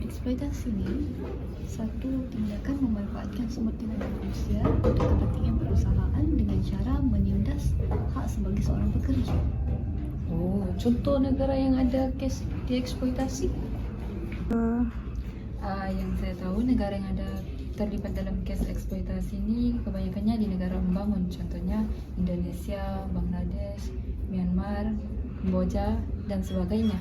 Eksploitasi ini satu tindakan memanfaatkan sumber daya manusia untuk kepentingan perusahaan dengan cara menindas hak sebagai seorang pekerja. Oh, contoh negara yang ada kes dieksploitasi? Yang saya tahu negara yang ada terlibat dalam kes eksploitasi ini kebanyakannya di negara membangun, contohnya Indonesia, Bangladesh, Myanmar, Kamboja, dan sebagainya.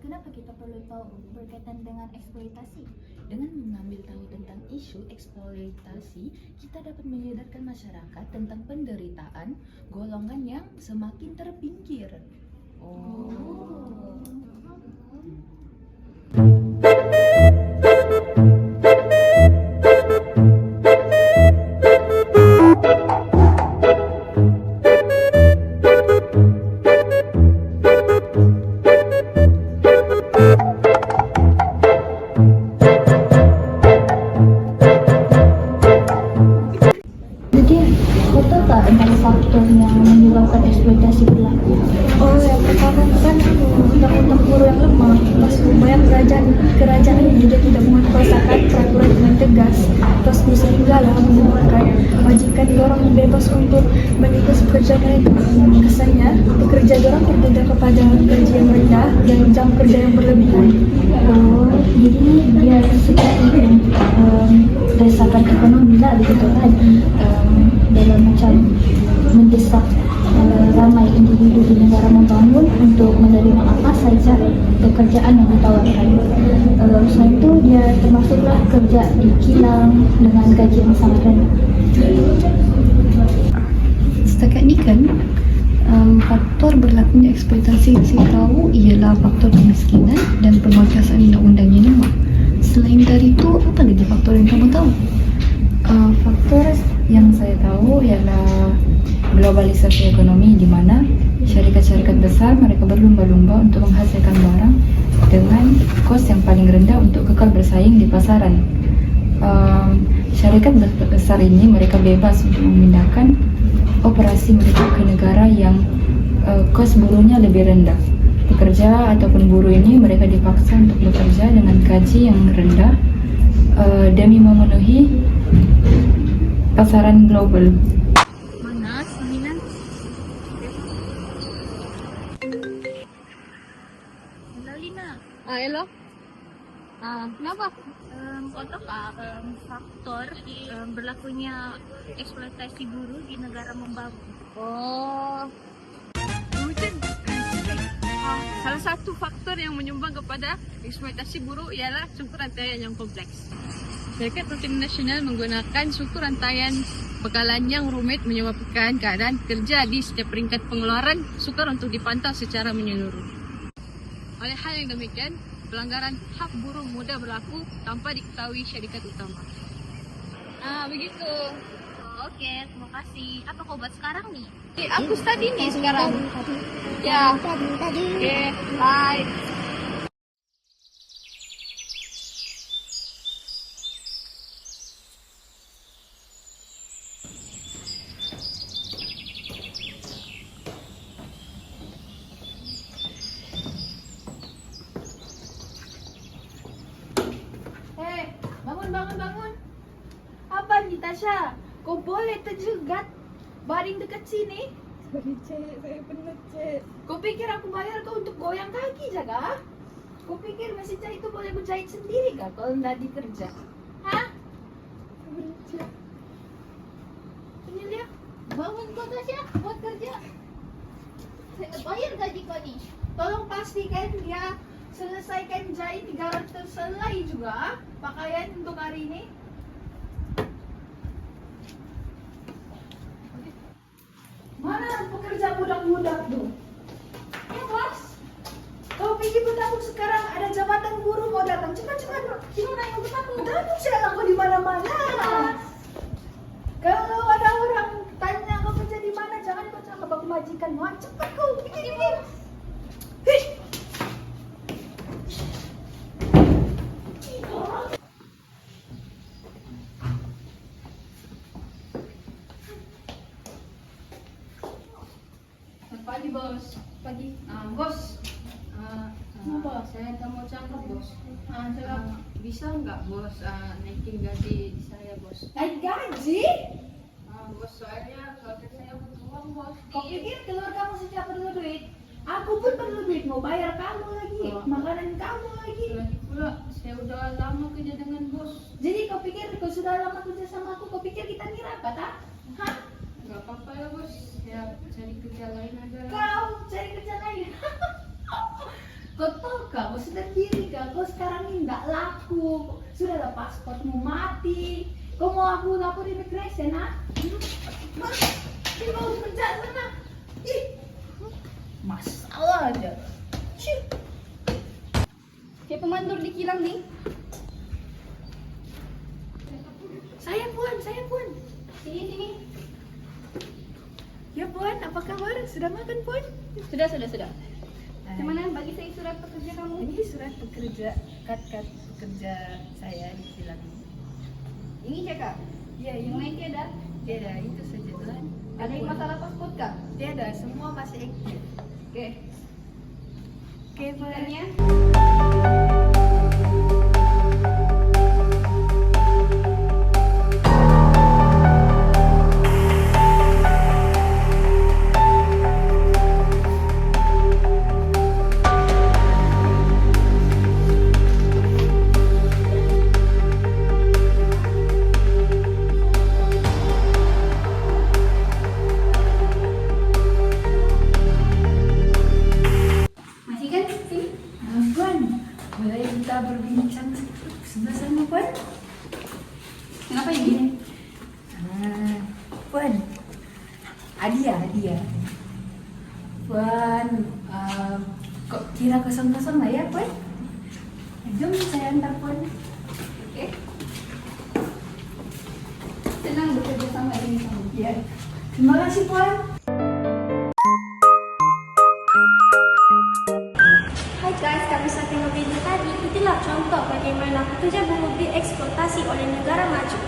Kenapa kita perlu tahu berkaitan dengan eksploitasi? Dengan mengambil tahu tentang isu eksploitasi, kita dapat menyadarkan masyarakat tentang penderitaan golongan yang semakin terpinggir. Jadi, kau tahu tak tentang faktor yang menyebabkan eksploitasi berlaku? Yang pertama kan undang-undang buruh yang lemah. Terus banyak kerajaan juga tidak mengupasakan peraturan dengan tegas. Terus sehingga menyebabkan majikan orang bebas untuk menindas pekerja mereka. Kesannya pekerja orang tergoda kepada gaji yang rendah dan jam kerja yang berlebihan. Jadi dia seperti berdasarkan ekonomi lah begitu kan, dalam macam mendesak ramai individu di negara membangun untuk menerima apa saja pekerjaan yang ditawarkan. Selain itu dia termasuklah kerja di kilang dengan gaji yang sangat rendah. Setakat ni kan faktor berlakunya eksploitasi yang saya tahu ialah faktor kemiskinan dan penguasaan undang-undang yang lemah. Selain dari itu, apa lagi faktor yang kamu tahu? Faktor yang saya tahu ialah globalisasi ekonomi, di mana syarikat-syarikat besar mereka berlomba-lomba untuk menghasilkan barang dengan kos yang paling rendah untuk kekal bersaing di pasaran. Syarikat besar ini mereka bebas untuk memindahkan operasi mereka ke negara yang kos buruhnya lebih rendah. Pekerja ataupun buruh ini mereka dipaksa untuk bekerja dengan gaji yang rendah demi memenuhi pasaran global. Mana seminan? Lina. Hello? Kenapa? Kau tahu tak faktor berlakunya eksploitasi buruh di negara membangun? Mungkin salah satu faktor yang menyumbang kepada eksploitasi buruh ialah struktur rantaian yang kompleks. Syarikat multinasional menggunakan struktur rantaian bekalan yang rumit menyebabkan keadaan kerja di setiap peringkat pengeluaran sukar untuk dipantau secara menyeluruh. Oleh hal yang demikian, pelanggaran hak buruh mudah berlaku tanpa diketahui syarikat utama. Begitu. Oke, terima kasih. Apa kau buat sekarang nih? Aku study nih sekarang. Ya. Oke, bye. Bangun. Apa nih Tasha? Kau boleh terjegat baring dekat sini? Sorry cek, saya penat cek. Kau pikir aku bayar kau untuk goyang kaki jaga? Kau pikir mesin jahit itu boleh berjahit sendiri kah kalau tidak dikerja? Hah? Sorry cek. Ini dia. Bangun kau Tasha, buat kerja. Saya bayar gaji kau nih. Tolong pastikan dia selesaikan jahit 300 selai juga pakaian untuk hari ini. Mana pekerja budak-budak tuh? Ya bos, kau pikir budak sekarang ada jabatan buruh mau datang? Cepat. Gimana yang budak? Datang saya kau di mana-mana. Kalau ada orang tanya kau kerja di mana, jangan kau cakap aku majikan. Wah, cepat kau pikir. Hei. Pagi bos. Pagi. Bos. Kenapa? Saya mau cakap bos. Bisa nggak bos naikin gaji saya bos? Naik gaji? Bos soalnya keluarga saya butuh uang bos. Kau pikir keluar kamu sejak perlu duit? Aku pun perlu duit, mau bayar kamu lagi, makanan kamu lagi. Lagi pula saya udah lama kerja dengan bos. Jadi kau pikir kau sudah lama kerja sama aku, kau pikir kita ini rapat, ah? Hah? Nggak apa-apa ya bos. Ya cari kerja lain aja. Kau cari kerja lain. Kau tahu kak, kau sudah kiri kak, kau sekarang ini nggak laku. Sudahlah pasportmu mati. Kau mau aku lapor imigrasi, ah? Dia mau kerja sana. Ih, masalah aja. Cih. Kayak pemandur di kilang nih. Saya Puan. Sini. Ya Puan, apa kabar? Sudah makan Puan? Sudah. Gimana bagi saya surat pekerja kamu? Ini surat pekerja, kad pekerja saya di kilang. Ini ya kak? Ya, Yang lain tiada? Tiada, itu saja Tuan. Ada yang masalah paspor kak? Tiada, semua masih aktif. Oke. Oke, Puan. Sebenarnya masih kan sini? Puan, boleh kita berbincang sebelah sana Puan? Kenapa ini? Puan, hadiah. Puan, kok kira kosong-kosong lah ya Puan? Jom saya antar Puan. Oke. Senang bekerja sama dengan kamu. Ya, terima kasih Puan. Hai guys, kami sudah tengok video tadi. Itulah contoh bagaimana pekerja buruh dieksploitasi oleh negara maju.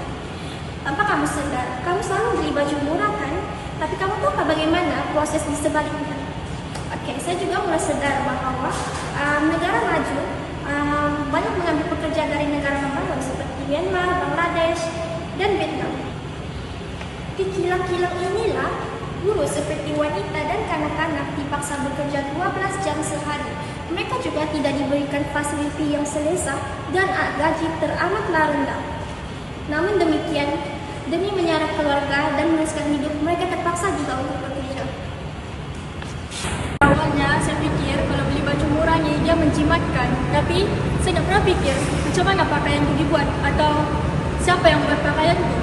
Tanpa kamu sedar, kamu selalu beli baju murah kan? Tapi kamu tahu bagaimana proses di sebaliknya? Oke, saya juga mulai sedar bahwa negara maju banyak mengambil pekerja dari negara membangun seperti Myanmar, Bangladesh, dan Vietnam. Di kilang-kilang inilah buruh seperti wanita dan kanak-kanak dipaksa bekerja 12 jam sehari. Mereka juga tidak diberikan fasiliti yang selesa dan gaji teramatlah rendah. Namun demikian, demi menyara keluarga dan meneruskan hidup, mereka terpaksa juga untuk bekerja. Awalnya saya pikir kalau beli baju murah ni dia menjimatkan. Tapi saya tak pernah fikir macam mana pakaian itu dibuat atau siapa yang buat pakaian itu.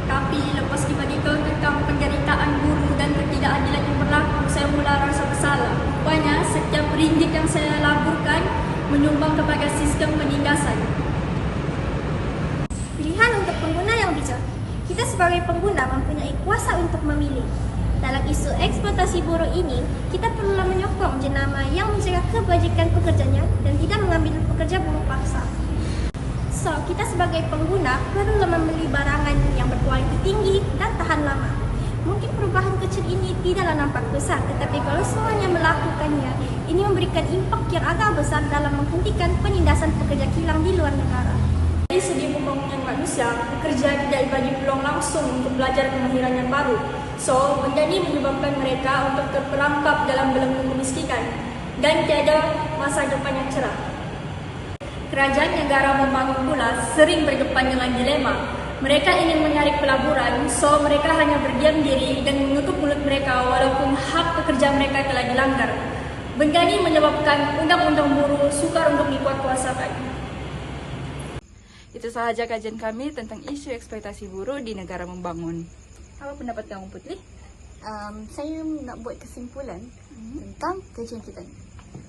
Tapi lepas diberitahu tentang penderitaan buruh dan ketidakadilan yang berlaku, saya mula rasa bersalah. Rupanya setiap ringgit yang saya laburkan menyumbang kepada sistem penindasan. Pilihan untuk pengguna yang bijak. Kita sebagai pengguna mempunyai kuasa untuk memilih. Dalam isu eksploitasi buruh ini, kita perlulah menyokong jenama yang menjaga kebajikan pekerjanya dan tidak mengambil pekerja buruh paksa. So, kita sebagai pengguna perlulah membeli barangan yang berkualiti tinggi dan tahan lama. Mungkin perubahan kecil ini tidaklah nampak besar, tetapi kalau semuanya melakukannya, ini memberikan impak yang agak besar dalam menghentikan penindasan pekerja kilang di luar negara. Dari segi pembangunan manusia, pekerja tidak dibagi peluang langsung untuk belajar kemahiran yang baru. So, benda ini menyebabkan mereka untuk terperangkap dalam belenggu kemiskinan dan tiada masa depan yang cerah. Kerajaan negara membangun pula sering berdepan dengan dilema. Mereka ingin menarik pelaburan, so mereka hanya berdiam diri dan menutup mulut mereka walaupun hak pekerja mereka telah dilanggar. Benda ini menyebabkan undang-undang buruh sukar untuk dikuatkuasakan. Itu sahaja kajian kami tentang isu eksploitasi buruh di negara membangun. Apa pendapat kamu Putri? Saya nak buat kesimpulan tentang kajian kita ni.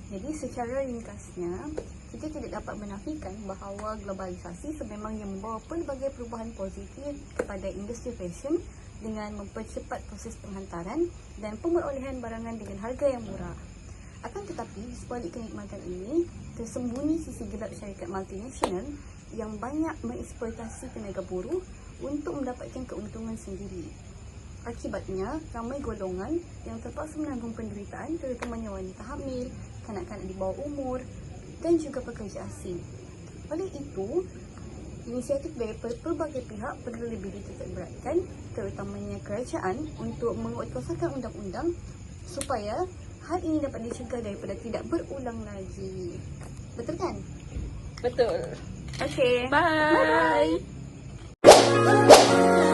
Jadi secara ringkasnya, kita tidak dapat menafikan bahawa globalisasi sememangnya membawa pelbagai perubahan positif kepada industri fashion dengan mempercepat proses penghantaran dan pemerolehan barangan dengan harga yang murah. Akan tetapi, di sebalik kenikmatan ini, tersembunyi sisi gelap syarikat multinasional yang banyak mengeksploitasi tenaga buruh untuk mendapatkan keuntungan sendiri. Akibatnya, ramai golongan yang terpaksa menanggung penderitaan, terutamanya wanita hamil, kanak-kanak di bawah umur dan juga pekerja asing. Oleh itu, inisiatif dari pelbagai pihak perlu lebih dititik beratkan, terutamanya kerajaan, untuk menguatkuasakan undang-undang supaya hal ini dapat dicegah daripada tidak berulang lagi. Betul kan? Betul. Okay. Bye. Bye.